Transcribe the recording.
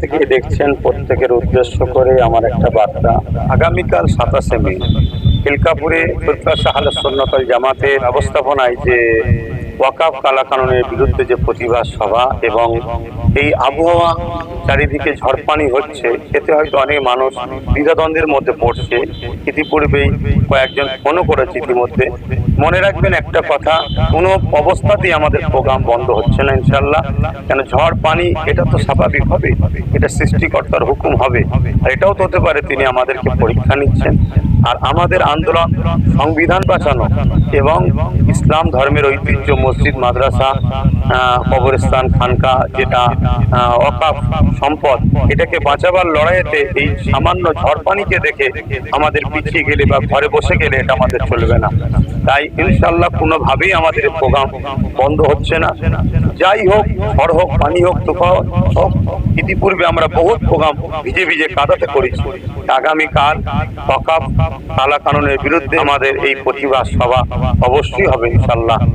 থেকে দেখছেন প্রত্যেকের উদ্দেশ্য করে আমার একটা বার্তা। আগামীকাল 27শে মে খিলকাপুরে ফিরকাহ আহলে সুন্নাত ওয়াল জামাতের ব্যবস্থাপনায় যে ওয়াকফ কালাকানুনের বিরুদ্ধে যে প্রতিবাদ সভা এবং এই আবহাওয়া চারিদিকে ঝড়পানি হচ্ছে, এতে হয়তো অনেক মানুষ দ্বিধাদ্বন্দ্বের মধ্যে পড়ছে। ইতিপূর্বেই কয়েকজন ফোনও করেছে। ইতিমধ্যে মনে রাখবেন একটা কথা, কোনো অবস্থাতেই আমাদের প্রোগ্রাম বন্ধ হচ্ছে না ইনশাল্লাহ। কেন ঝড় পানি এটা তো স্বাভাবিক হবে, এটা সৃষ্টিকর্তার হুকুম হবে, আর এটাও তো হতে পারে তিনি আমাদেরকে পরীক্ষা নিচ্ছেন। আর আমাদের আন্দোলন সংবিধান বাঁচানো এবং ইসলাম ধর্মের ঐতিহ্য মসজিদ মাদ্রাসা কবরস্থান খানকা যেটা ওয়াকফ সম্পদ, এটাকে বাঁচাবার লড়াইতে এই সামান্য ঝড় পানিকে দেখে আমাদের পিছিয়ে গেলে বা ঘরে বসে গেলে এটা আমাদের চলবে না। তাই ইনশাল্লাহ কোনোভাবেই আমাদের প্রোগ্রাম বন্ধ হচ্ছে না। যাই হোক, ঝড় হোক, পানি হোক, তুফান হোক, ইতিপূর্বে আমরা বহুত প্রোগ্রাম ভিজে ভিজে কাদাতে করেছি। আগামীকাল ওয়াকফ কালাকানুনের বিরুদ্ধে আমাদের এই প্রতিবাদ সভা অবশ্যই হবে ইনশাল্লাহ।